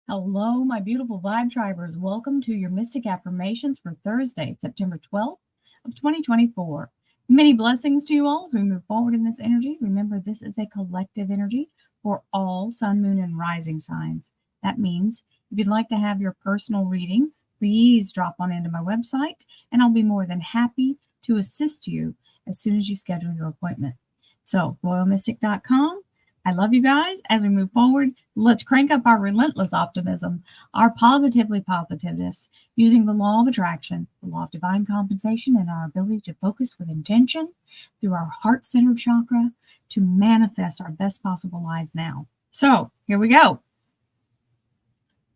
Hello, my beautiful vibe tribers. Welcome to your Mystic Affirmations for Thursday, September 12th of 2024. Many blessings to you all as we move forward in this energy. Remember, this is a collective energy for all sun, moon, and rising signs. That means if you'd like to have your personal reading, please drop on into my website, and I'll be more than happy to assist you as soon as you schedule your appointment. So, royalmystic.com. I love you guys. As we move forward, let's crank up our relentless optimism, our positiveness, using the law of attraction, the law of divine compensation, and our ability to focus with intention through our heart-centered chakra to manifest our best possible lives now. So here we go.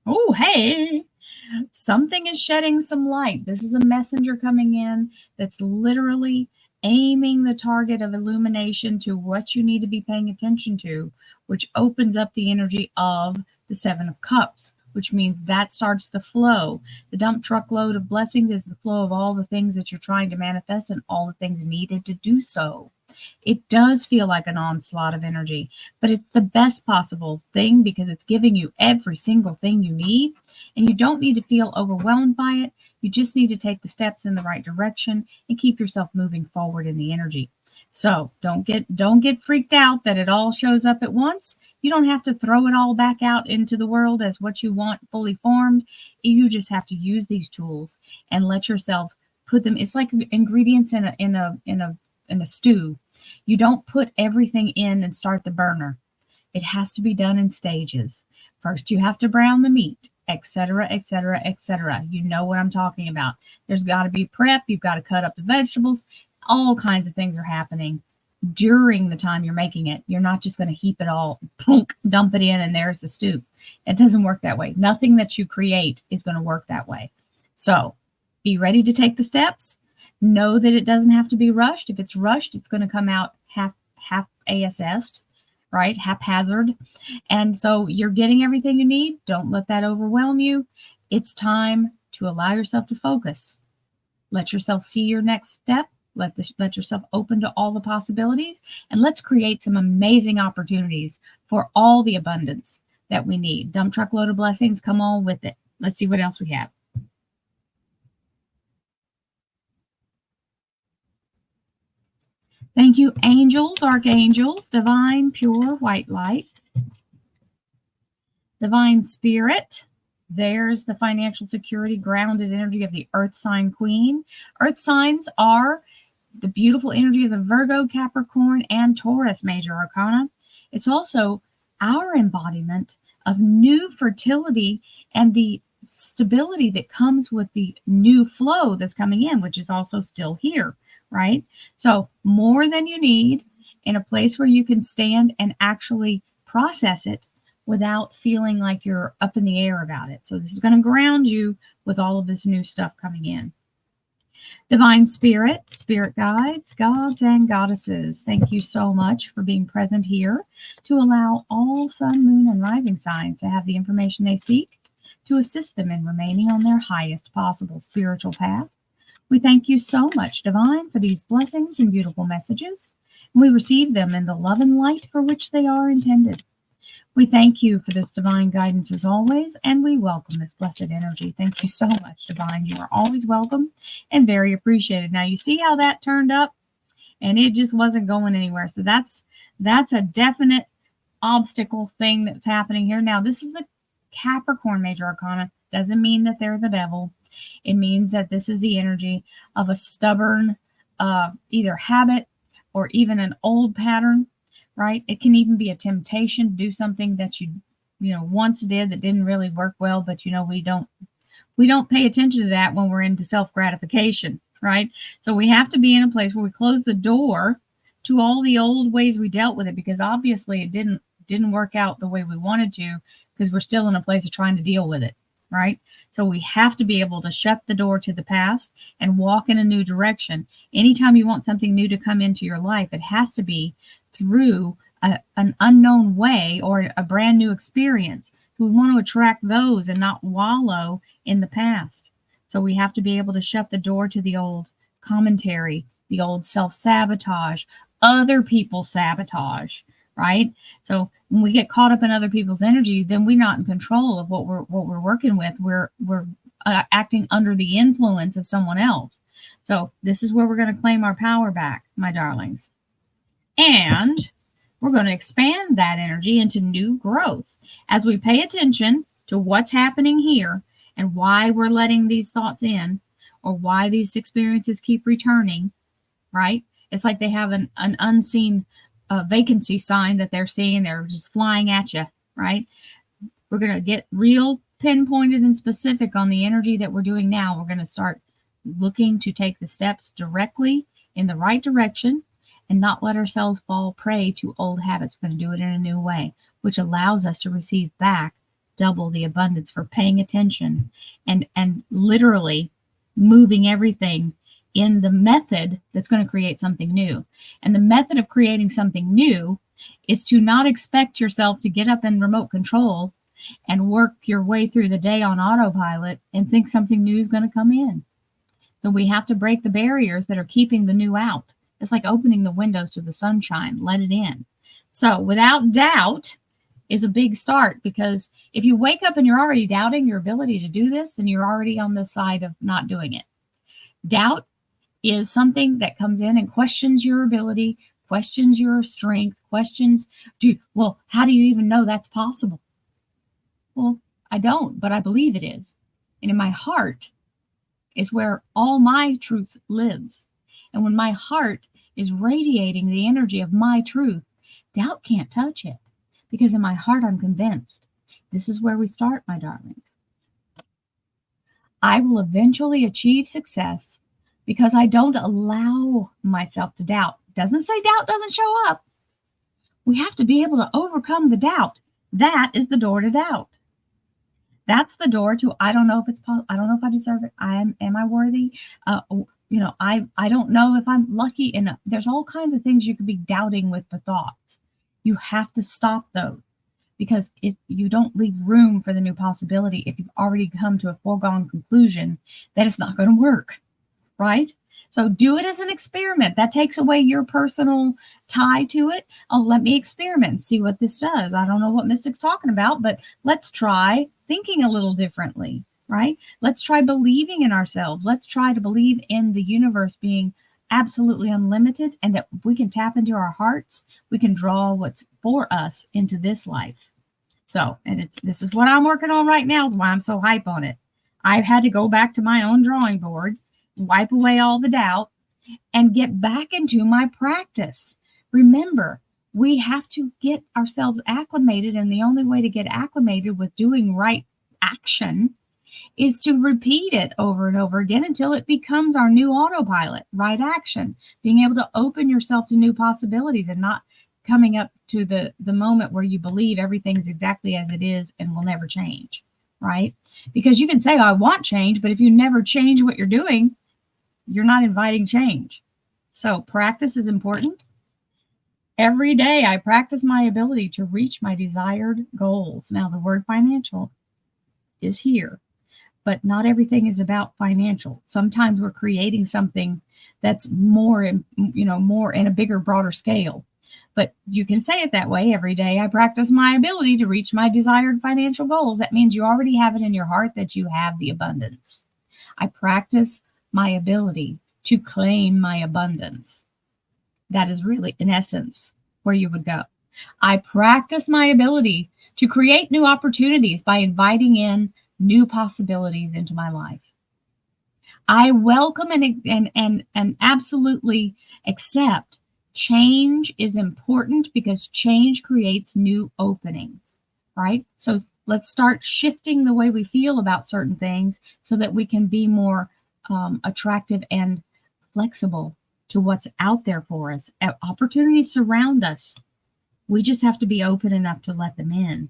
Oh, hey, something is shedding some light. This is a messenger coming in that's literally aiming the target of illumination to what you need to be paying attention to, which opens up the energy of the Seven of Cups, which means that starts the flow. The dump truck load of blessings is the flow of all the things that you're trying to manifest and all the things needed to do so. It does feel like an onslaught of energy, but it's the best possible thing because it's giving you every single thing you need, and you don't need to feel overwhelmed by it. You just need to take the steps in the right direction and keep yourself moving forward in the energy. So don't get freaked out that it all shows up at once. You don't have to throw it all back out into the world as what you want fully formed. You just have to use these tools and let yourself put them. It's like ingredients in a stew. You don't put everything in and start the burner. It has to be done in stages. First, you have to brown the meat, etc., etc., etc. You know what I'm talking about. There's got to be prep. You've got to cut up the vegetables. All kinds of things are happening during the time you're making it. You're not just going to heap it all, plunk, dump it in, and there's the stew. It doesn't work that way. Nothing that you create is going to work that way. So be ready to take the steps. Know that it doesn't have to be rushed. If it's rushed, it's going to come out half assed, right? Haphazard. And so you're getting everything you need. Don't let that overwhelm you. It's time to allow yourself to focus. Let yourself see your next step. Let yourself open to all the possibilities. And let's create some amazing opportunities for all the abundance that we need. Dump truck load of blessings. Come on with it. Let's see what else we have. Thank you, angels, archangels, divine, pure, white light, divine spirit. There's the financial security, grounded energy of the earth sign queen. Earth signs are the beautiful energy of the Virgo, Capricorn, and Taurus major arcana. It's also our embodiment of new fertility and the stability that comes with the new flow that's coming in, which is also still here. Right? So more than you need in a place where you can stand and actually process it without feeling like you're up in the air about it. So this is going to ground you with all of this new stuff coming in. Divine spirit, spirit guides, gods and goddesses, thank you so much for being present here to allow all sun, moon, and rising signs to have the information they seek to assist them in remaining on their highest possible spiritual path. We thank you so much, Divine, for these blessings and beautiful messages. We receive them in the love and light for which they are intended. We thank you for this divine guidance as always, and we welcome this blessed energy. Thank you so much, Divine. You are always welcome and very appreciated. Now, you see how that turned up? And it just wasn't going anywhere. So that's a definite obstacle thing that's happening here. Now, this is the Capricorn major arcana. Doesn't mean that they're the devil. It means that this is the energy of a stubborn either habit or even an old pattern, right? It can even be a temptation to do something that you once did that didn't really work well, but we don't pay attention to that when we're into self-gratification, right? So we have to be in a place where we close the door to all the old ways we dealt with it, because obviously it didn't work out the way we wanted to, because we're still in a place of trying to deal with it. Right? So we have to be able to shut the door to the past and walk in a new direction. Anytime you want something new to come into your life, it has to be through an unknown way or a brand new experience. So we want to attract those and not wallow in the past. So we have to be able to shut the door to the old commentary, the old self-sabotage, other people's sabotage, right? So when we get caught up in other people's energy, then we're not in control of what we're working with. We're acting under the influence of someone else. So this is where we're going to claim our power back, my darlings. And we're going to expand that energy into new growth as we pay attention to what's happening here and why we're letting these thoughts in, or why these experiences keep returning, right? It's like they have an unseen vacancy sign that they're seeing. They're just flying at you, right? We're going to get real pinpointed and specific on the energy that we're doing now. We're going to start looking to take the steps directly in the right direction and not let ourselves fall prey to old habits. We're going to do it in a new way, which allows us to receive back double the abundance for paying attention and literally moving everything in the method that's going to create something new. And the method of creating something new is to not expect yourself to get up in remote control and work your way through the day on autopilot and think something new is going to come in. So we have to break the barriers that are keeping the new out. It's like opening the windows to the sunshine, let it in. So without doubt is a big start, because if you wake up and you're already doubting your ability to do this, then you're already on the side of not doing it. Doubt is something that comes in and questions your ability, questions your strength, questions, well, how do you even know that's possible? Well, I don't, but I believe it is. And in my heart is where all my truth lives. And when my heart is radiating the energy of my truth, doubt can't touch it, because in my heart, I'm convinced. This is where we start, my darling. I will eventually achieve success because I don't allow myself to doubt. Doesn't say doubt doesn't show up. We have to be able to overcome the doubt. That is the door to doubt. That's the door to, I don't know if it's possible. I don't know if I deserve it. Am I worthy? I don't know if I'm lucky enough. There's all kinds of things you could be doubting with the thoughts. You have to stop those, because if you don't leave room for the new possibility, if you've already come to a foregone conclusion that it's not going to work, right? So do it as an experiment. That takes away your personal tie to it. Oh, let me experiment and see what this does. I don't know what Mystic's talking about, but let's try thinking a little differently, right? Let's try believing in ourselves. Let's try to believe in the universe being absolutely unlimited, and that we can tap into our hearts. We can draw what's for us into this life. So, and this is what I'm working on right now, is why I'm so hype on it. I've had to go back to my own drawing board, wipe away all the doubt, and get back into my practice. Remember, we have to get ourselves acclimated, and the only way to get acclimated with doing right action is to repeat it over and over again until it becomes our new autopilot, right action, being able to open yourself to new possibilities and not coming up to the moment where you believe everything's exactly as it is and will never change, right? Because you can say, I want change, but if you never change what you're doing, you're not inviting change. So practice is important. Every day I practice my ability to reach my desired goals. Now the word financial is here, but not everything is about financial. Sometimes we're creating something that's more in a bigger, broader scale. But you can say it that way. Every day I practice my ability to reach my desired financial goals. That means you already have it in your heart that you have the abundance. I practice my ability to claim my abundance. That is really, in essence, where you would go. I practice my ability to create new opportunities by inviting in new possibilities into my life. I welcome and absolutely accept change is important, because change creates new openings, right? So let's start shifting the way we feel about certain things so that we can be more attractive and flexible to what's out there for us. Opportunities surround us. We just have to be open enough to let them in.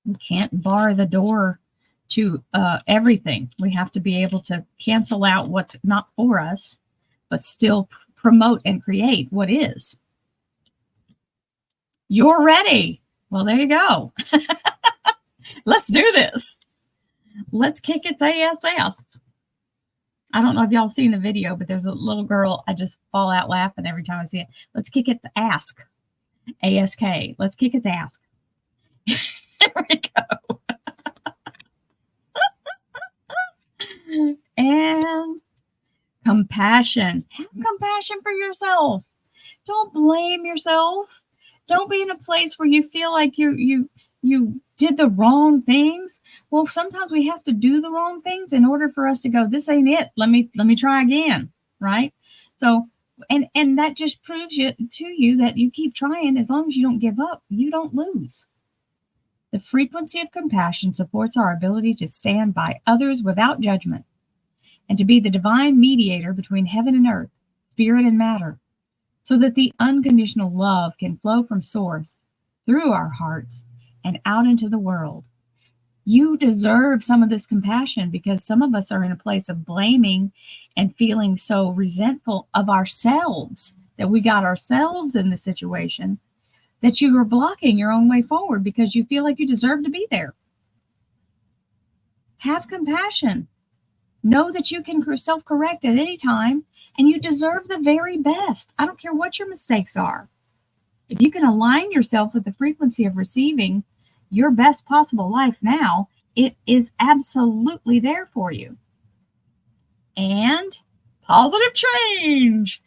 We can't bar the door to everything. We have to be able to cancel out what's not for us, but still promote and create what is. You're ready. Well, there you go. Let's do this. Let's kick its ass. I don't know if y'all seen the video, but there's a little girl. I just fall out laughing every time I see it. Let's kick its ass. ASK. Let's kick its ass. Here we go. And compassion. Have compassion for yourself. Don't blame yourself. Don't be in a place where you feel like you did the wrong things. Well, sometimes we have to do the wrong things in order for us to go, this ain't it. Let me try again, right? So and that just proves to you that you keep trying. As long as you don't give up, you don't lose. The frequency of compassion supports our ability to stand by others without judgment and to be the divine mediator between heaven and earth, spirit and matter, so that the unconditional love can flow from source through our hearts and out into the world. You deserve some of this compassion because some of us are in a place of blaming and feeling so resentful of ourselves that we got ourselves in the situation that you are blocking your own way forward because you feel like you deserve to be there. Have compassion. Know that you can self-correct at any time, and you deserve the very best. I don't care what your mistakes are. If you can align yourself with the frequency of receiving your best possible life now, it is absolutely there for you. And positive change.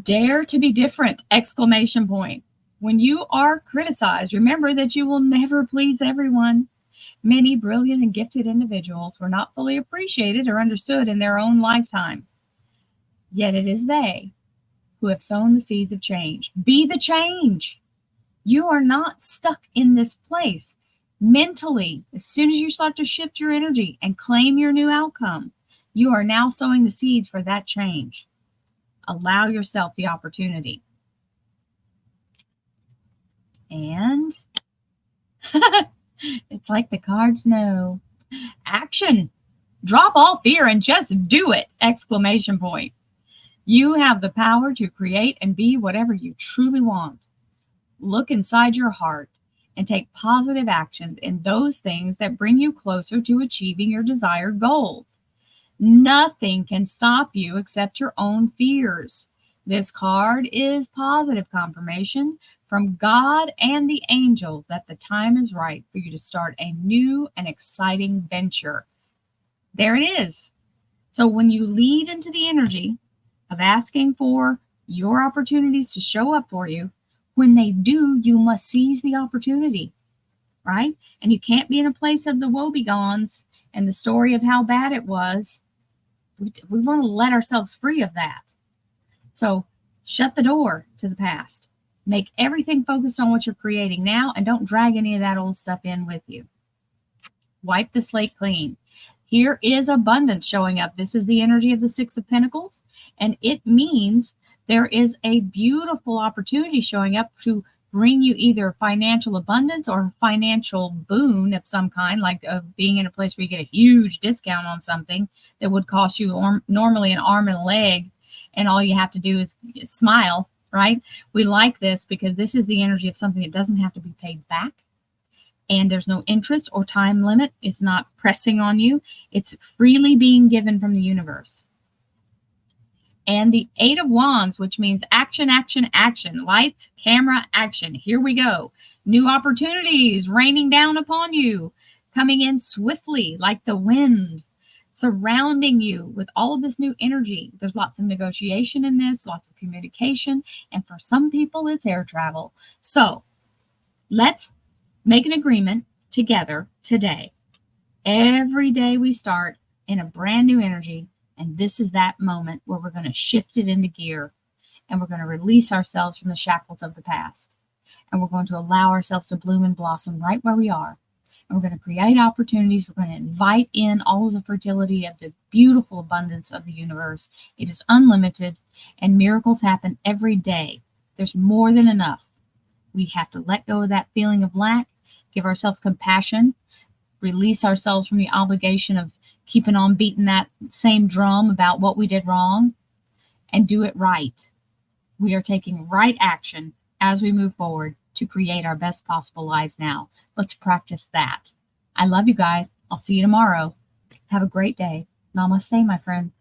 Dare to be different! Exclamation point. When you are criticized, remember that you will never please everyone. Many brilliant and gifted individuals were not fully appreciated or understood in their own lifetime. Yet it is they who have sown the seeds of change. Be the change. You are not stuck in this place. Mentally, as soon as you start to shift your energy and claim your new outcome, you are now sowing the seeds for that change. Allow yourself the opportunity. And it's like the cards know. Action. Drop all fear and just do it! Exclamation point. You have the power to create and be whatever you truly want. Look inside your heart and take positive actions in those things that bring you closer to achieving your desired goals. Nothing can stop you except your own fears. This card is positive confirmation from God and the angels that the time is right for you to start a new and exciting venture. There it is. So when you lead into the energy of asking for your opportunities to show up for you, when they do, you must seize the opportunity, right? And you can't be in a place of the woebegones and the story of how bad it was. We want to let ourselves free of that. So shut the door to the past. Make everything focused on what you're creating now, and don't drag any of that old stuff in with you. Wipe the slate clean. Here is abundance showing up. This is the energy of the Six of Pentacles, and it means there is a beautiful opportunity showing up to bring you either financial abundance or financial boon of some kind, like being in a place where you get a huge discount on something that would cost you normally an arm and a leg, and all you have to do is smile, right? We like this because this is the energy of something that doesn't have to be paid back. And there's no interest or time limit. It's not pressing on you. It's freely being given from the universe. And the Eight of Wands, which means action, action, action. Lights, camera, action. Here we go. New opportunities raining down upon you, coming in swiftly like the wind, surrounding you with all of this new energy. There's lots of negotiation in this, lots of communication. And for some people, it's air travel. So let's make an agreement together today. Every day we start in a brand new energy. And this is that moment where we're going to shift it into gear, and we're going to release ourselves from the shackles of the past. And we're going to allow ourselves to bloom and blossom right where we are. And we're going to create opportunities. We're going to invite in all of the fertility of the beautiful abundance of the universe. It is unlimited, and miracles happen every day. There's more than enough. We have to let go of that feeling of lack, give ourselves compassion, release ourselves from the obligation of keeping on beating that same drum about what we did wrong, and do it right. We are taking right action as we move forward to create our best possible lives now. Let's practice that. I love you guys. I'll see you tomorrow. Have a great day. Namaste, my friend.